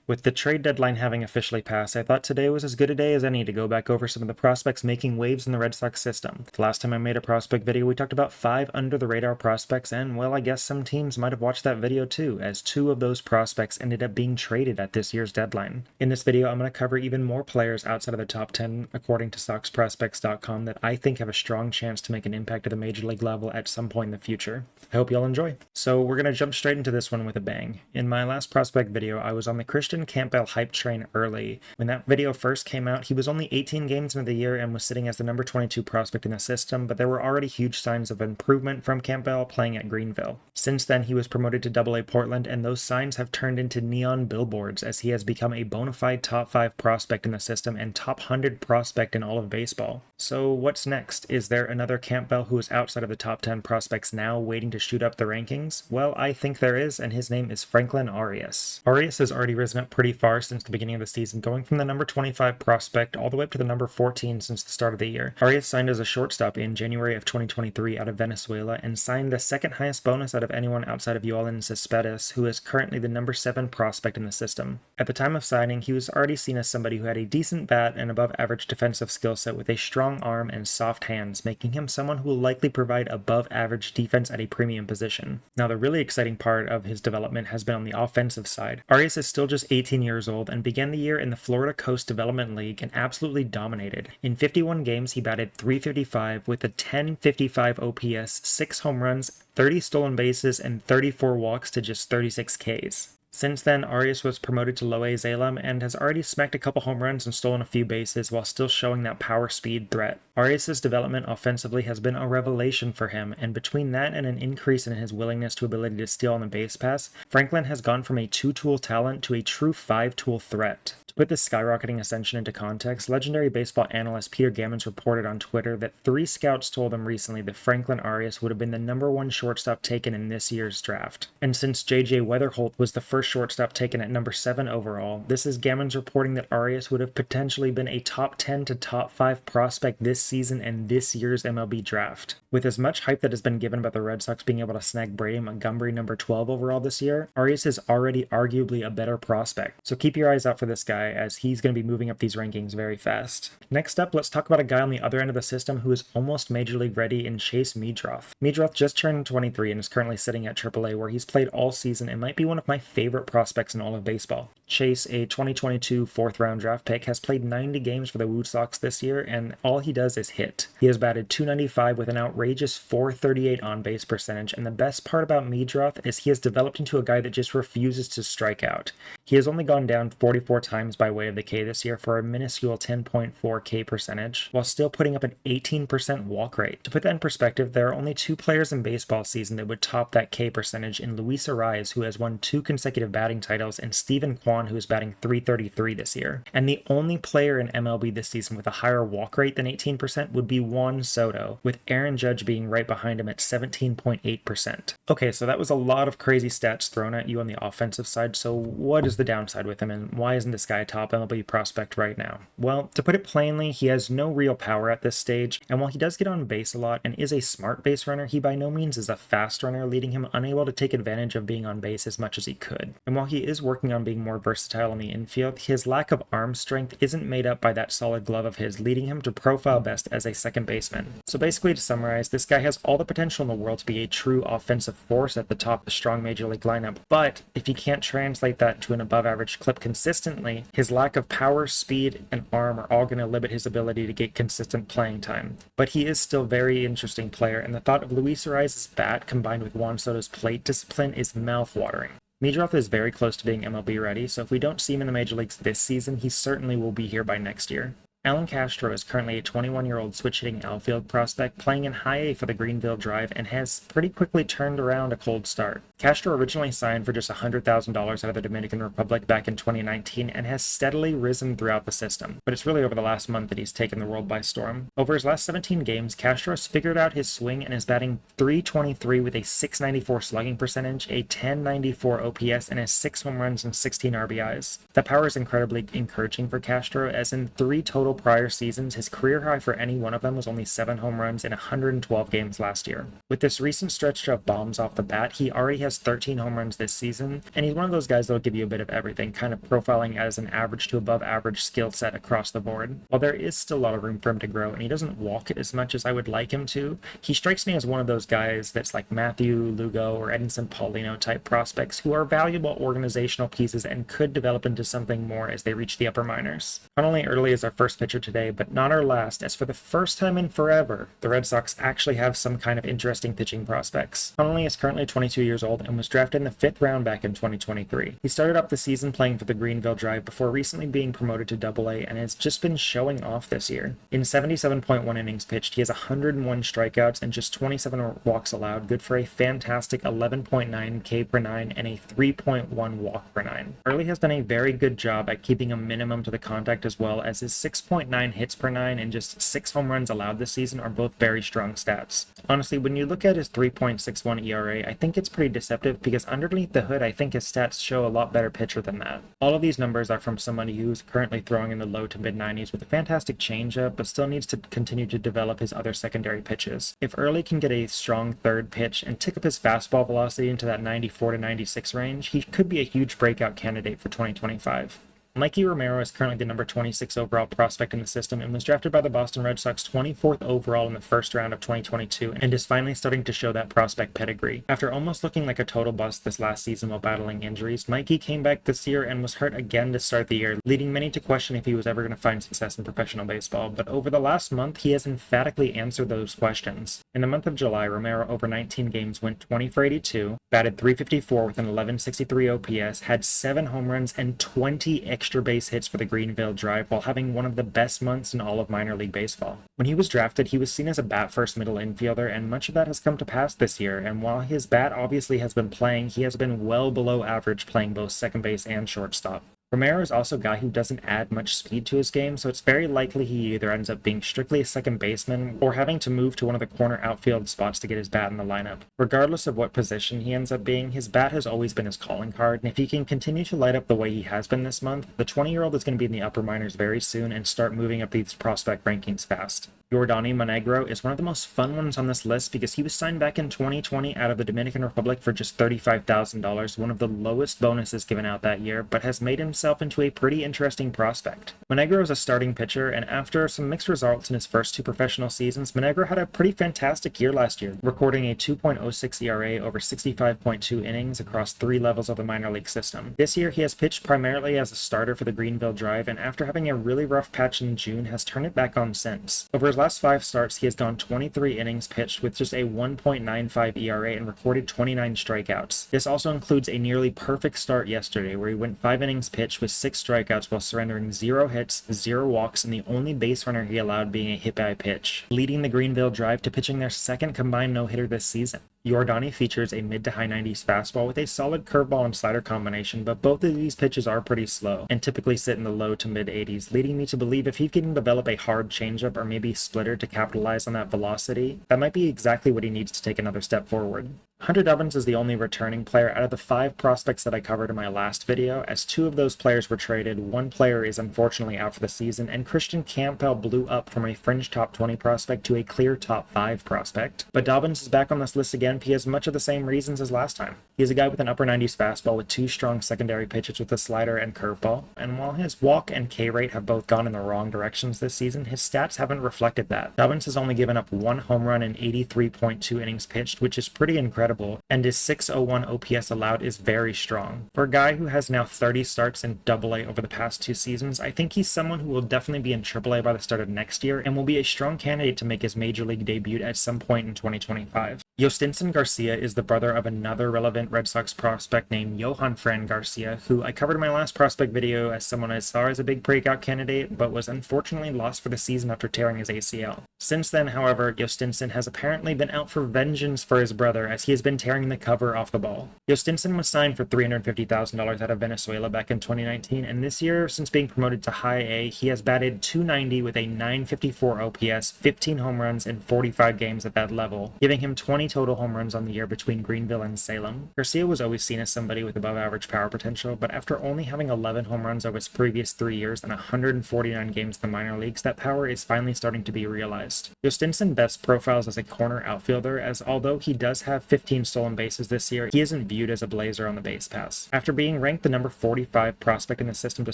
With the trade deadline having officially passed, I thought today was as good a day as any to go back over some of the prospects making waves in the Red Sox system. The last time I made a prospect video, we talked about 5 under-the-radar prospects, and well, I guess some teams might have watched that video too, as 2 of those prospects ended up being traded at this year's deadline. In this video, I'm going to cover even more players outside of the top 10, according to SoxProspects.com, that I think have a strong chance to make an impact at the major league level at some point in the future. I hope y'all enjoy. So we're going to jump straight into this one with a bang. In my last prospect video, I was on the Christian Campbell hype train early. When that video first came out, he was only 18 games into the year and was sitting as the number 22 prospect in the system, but there were already huge signs of improvement from Campbell playing at Greenville. Since then, he was promoted to Double-A Portland, and those signs have turned into neon billboards as he has become a bona fide top 5 prospect in the system and top 100 prospect in all of baseball. So what's next? Is there another Campbell who is outside of the top 10 prospects now waiting to shoot up the rankings? Well, I think there is, and his name is Franklin Arias. Arias has already risen up pretty far since the beginning of the season, going from the number 25 prospect all the way up to the number 14 since the start of the year. Arias signed as a shortstop in January of 2023 out of Venezuela and signed the second highest bonus out of anyone outside of Yoelan Cespedes, who is currently the number 7 prospect in the system. At the time of signing, he was already seen as somebody who had a decent bat and above average defensive skill set with a strong arm and soft hands, making him someone who will likely provide above average defense at a premium position. Now, the really exciting part of his development has been on the offensive side. Arias is still just 18 years old and began the year in the Florida Coast Development League and absolutely dominated. In 51 games, he batted .355 with a 10.55 OPS, 6 home runs, 30 stolen bases, and 34 walks to just 36 Ks. Since then, Arias was promoted to Loe Zalem and has already smacked a couple home runs and stolen a few bases while still showing that power speed threat. Arias' development offensively has been a revelation for him, and between that and an increase in his willingness to ability to steal on the base pass, Franklin has gone from a 2-tool talent to a true 5-tool threat. To put this skyrocketing ascension into context, legendary baseball analyst Peter Gammons reported on Twitter that 3 scouts told him recently that Franklin Arias would have been the number 1 shortstop taken in this year's draft. And since J.J. Weatherholt was the first shortstop taken at number 7 overall, this is Gammons reporting that Arias would have potentially been a top 10 to top 5 prospect this season and this year's MLB draft. With as much hype that has been given about the Red Sox being able to snag Brady Montgomery number 12 overall this year, Arias is already arguably a better prospect. So keep your eyes out for this guy, as he's going to be moving up these rankings very fast. Next up, let's talk about a guy on the other end of the system who is almost major league ready in Chase Midro. Midro just turned 23 and is currently sitting at AAA, where he's played all season and might be one of my favorite prospects in all of baseball. Chase, a 2022 4th-round draft pick, has played 90 games for the Red Sox this year, and all he does is hit. He has batted .295 with an outrageous .438 on-base percentage, and the best part about Midro is he has developed into a guy that just refuses to strike out. He has only gone down 44 times by way of the K this year for a minuscule 10.4 K percentage, while still putting up an 18% walk rate. To put that in perspective, there are only 2 players in baseball season that would top that K percentage in Luis Arraez, who has won 2 consecutive batting titles, and Steven Kwan, who is batting .333 this year. And the only player in MLB this season with a higher walk rate than 18% would be Juan Soto, with Aaron Judge being right behind him at 17.8%. Okay, so that was a lot of crazy stats thrown at you on the offensive side, so what is the downside with him, and why isn't this guy a top MLB prospect right now? Well, to put it plainly, he has no real power at this stage, and while he does get on base a lot and is a smart base runner, he by no means is a fast runner, leading him unable to take advantage of being on base as much as he could. And while he is working on being more versatile in the infield, his lack of arm strength isn't made up by that solid glove of his, leading him to profile best as a second baseman. So basically, to summarize, this guy has all the potential in the world to be a true offensive force at the top of the strong major league lineup, but if he can't translate that to an above average clip consistently, his lack of power, speed, and arm are all going to limit his ability to get consistent playing time. But he is still a very interesting player, and the thought of Luis Arraez's bat combined with Juan Soto's plate discipline is mouth-watering. Midro is very close to being MLB ready, so if we don't see him in the major leagues this season, he certainly will be here by next year. Alan Castro is currently a 21-year-old switch-hitting outfield prospect playing in High A for the Greenville Drive and has pretty quickly turned around a cold start. Castro originally signed for just $100,000 out of the Dominican Republic back in 2019 and has steadily risen throughout the system, but it's really over the last month that he's taken the world by storm. Over his last 17 games, Castro has figured out his swing and is batting .323 with a .694 slugging percentage, a .1094 OPS, and has 6 home runs and 16 RBIs. That power is incredibly encouraging for Castro, as in 3 total prior seasons, his career high for any one of them was only 7 home runs in 112 games last year. With this recent stretch of bombs off the bat, he already has 13 home runs this season, and he's one of those guys that'll give you a bit of everything, kind of profiling as an average to above average skill set across the board. While there is still a lot of room for him to grow, and he doesn't walk as much as I would like him to, he strikes me as one of those guys that's like Matthew Lugo or Edinson Paulino type prospects who are valuable organizational pieces and could develop into something more as they reach the upper minors. Not only early is our first pitcher today, but not our last, as for the first time in forever, the Red Sox actually have some kind of interesting pitching prospects. Connolly is currently 22 years old and was drafted in the 5th round back in 2023. He started off the season playing for the Greenville Drive before recently being promoted to AA and has just been showing off this year. In 77.1 innings pitched, he has 101 strikeouts and just 27 walks allowed, good for a fantastic 11.9 K per 9 and a 3.1 walk per 9. Early has done a very good job at keeping a minimum to the contact, as well as his 6.9 hits per 9 and just 6 home runs allowed this season are both very strong stats. Honestly, when you look at his 3.61 ERA, I think it's pretty deceptive because underneath the hood, I think his stats show a lot better pitcher than that. All of these numbers are from somebody who's currently throwing in the low to mid 90s with a fantastic changeup, but still needs to continue to develop his other secondary pitches. If Early can get a strong third pitch and tick up his fastball velocity into that 94 to 96 range, he could be a huge breakout candidate for 2025. Mikey Romero is currently the number 26 overall prospect in the system and was drafted by the Boston Red Sox 24th overall in the first round of 2022 and is finally starting to show that prospect pedigree. After almost looking like a total bust this last season while battling injuries, Mikey came back this year and was hurt again to start the year, leading many to question if he was ever going to find success in professional baseball, but over the last month, he has emphatically answered those questions. In the month of July, Romero over 19 games went 20 for 82, batted .354 with an 1163 OPS, had 7 home runs and 20 extra base hits for the Greenville Drive while having one of the best months in all of minor league baseball. When he was drafted, he was seen as a bat-first middle infielder, and much of that has come to pass this year, and while his bat obviously has been playing, he has been well below average playing both second base and shortstop. Romero is also a guy who doesn't add much speed to his game, so it's very likely he either ends up being strictly a second baseman or having to move to one of the corner outfield spots to get his bat in the lineup. Regardless of what position he ends up being, his bat has always been his calling card, and if he can continue to light up the way he has been this month, the 20-year-old is going to be in the upper minors very soon and start moving up these prospect rankings fast. Yordany Monegro is one of the most fun ones on this list because he was signed back in 2020 out of the Dominican Republic for just $35,000, one of the lowest bonuses given out that year, but has made himself into a pretty interesting prospect. Monegro is a starting pitcher, and after some mixed results in his first 2 professional seasons, Monegro had a pretty fantastic year last year, recording a 2.06 ERA over 65.2 innings across 3 levels of the minor league system. This year, he has pitched primarily as a starter for the Greenville Drive, and after having a really rough patch in June, has turned it back on since. Over his last 5 starts, he has gone 23 innings pitched with just a 1.95 ERA and recorded 29 strikeouts. This also includes a nearly perfect start yesterday, where he went 5 innings pitched with 6 strikeouts while surrendering 0 hits, 0 walks, and the only base runner he allowed being a hit by pitch, leading the Greenville Drive to pitching their second combined no-hitter this season. Yordany features a mid to high 90s fastball with a solid curveball and slider combination, but both of these pitches are pretty slow and typically sit in the low to mid 80s, leading me to believe if he can develop a hard changeup or maybe splitter to capitalize on that velocity, that might be exactly what he needs to take another step forward. Hunter Dubbins is the only returning player out of the 5 prospects that I covered in my last video, as 2 of those players were traded, 1 player is unfortunately out for the season, and Christian Campbell blew up from a fringe top 20 prospect to a clear top 5 prospect. But Dobbins is back on this list again, he has much of the same reasons as last time. He is a guy with an upper 90s fastball with 2 strong secondary pitches with a slider and curveball, and while his walk and K rate have both gone in the wrong directions this season, his stats haven't reflected that. Dobbins has only given up 1 home run in 83.2 innings pitched, which is pretty incredible, and his 601 OPS allowed is very strong. For a guy who has now 30 starts in AA over the past 2 seasons, I think he's someone who will definitely be in AAA by the start of next year and will be a strong candidate to make his major league debut at some point in 2025. Yinson Garcia is the brother of another relevant Red Sox prospect named Johan Fran Garcia, who I covered in my last prospect video as someone I saw as a big breakout candidate, but was unfortunately lost for the season after tearing his ACL. Since then, however, Yinson has apparently been out for vengeance for his brother, as he has been tearing the cover off the ball. Yinson was signed for $350,000 out of Venezuela back in 2019, and this year, since being promoted to High A, he has batted .290 with a .954 OPS, 15 home runs in 45 games at that level, giving him 20 20 total home runs on the year between Greenville and Salem. Garcia was always seen as somebody with above average power potential, but after only having 11 home runs over his previous 3 years and 149 games in the minor leagues, that power is finally starting to be realized. Yinson best profiles as a corner outfielder, as although he does have 15 stolen bases this year, he isn't viewed as a blazer on the base pass. After being ranked the number 45 prospect in the system to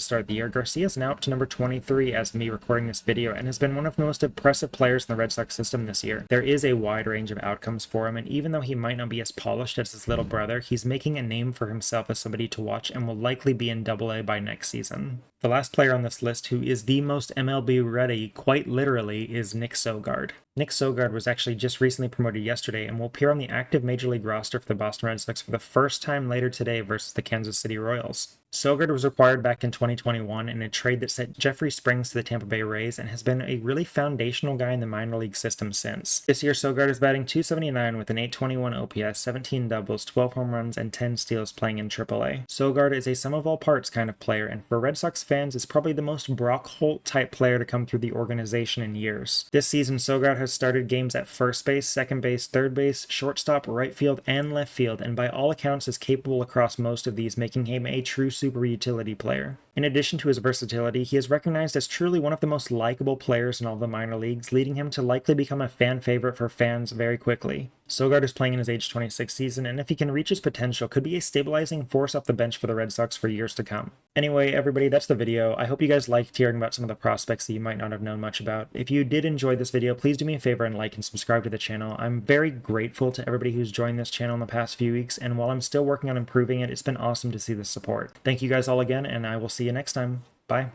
start the year, Garcia is now up to number 23 as me recording this video and has been one of the most impressive players in the Red Sox system this year. There is a wide range of outcomes for him, and even though he might not be as polished as his little brother, he's making a name for himself as somebody to watch and will likely be in AA by next season. The last player on this list who is the most MLB ready, quite literally, is Nick Sogard. Nick Sogard was actually just recently promoted yesterday and will appear on the active Major League roster for the Boston Red Sox for the first time later today versus the Kansas City Royals. Sogard was acquired back in 2021 in a trade that sent Jeffrey Springs to the Tampa Bay Rays and has been a really foundational guy in the minor league system since. This year, Sogard is batting .279 with an .821 OPS, 17 doubles, 12 home runs, and 10 steals playing in AAA. Sogard is a sum-of-all-parts kind of player, and for Red Sox fans, is probably the most Brock Holt-type player to come through the organization in years. This season, Sogard has started games at first base, second base, third base, shortstop, right field, and left field, and by all accounts is capable across most of these, making him a true super utility player. In addition to his versatility, he is recognized as truly one of the most likable players in all the minor leagues, leading him to likely become a fan favorite for fans very quickly. Sogard is playing in his age 26 season, and if he can reach his potential, could be a stabilizing force off the bench for the Red Sox for years to come. Anyway, everybody, that's the video. I hope you guys liked hearing about some of the prospects that you might not have known much about. If you did enjoy this video, please do me a favor and like and subscribe to the channel. I'm very grateful to everybody who's joined this channel in the past few weeks, and while I'm still working on improving it, it's been awesome to see the support. Thank you guys all again, and I will see you next time. Bye.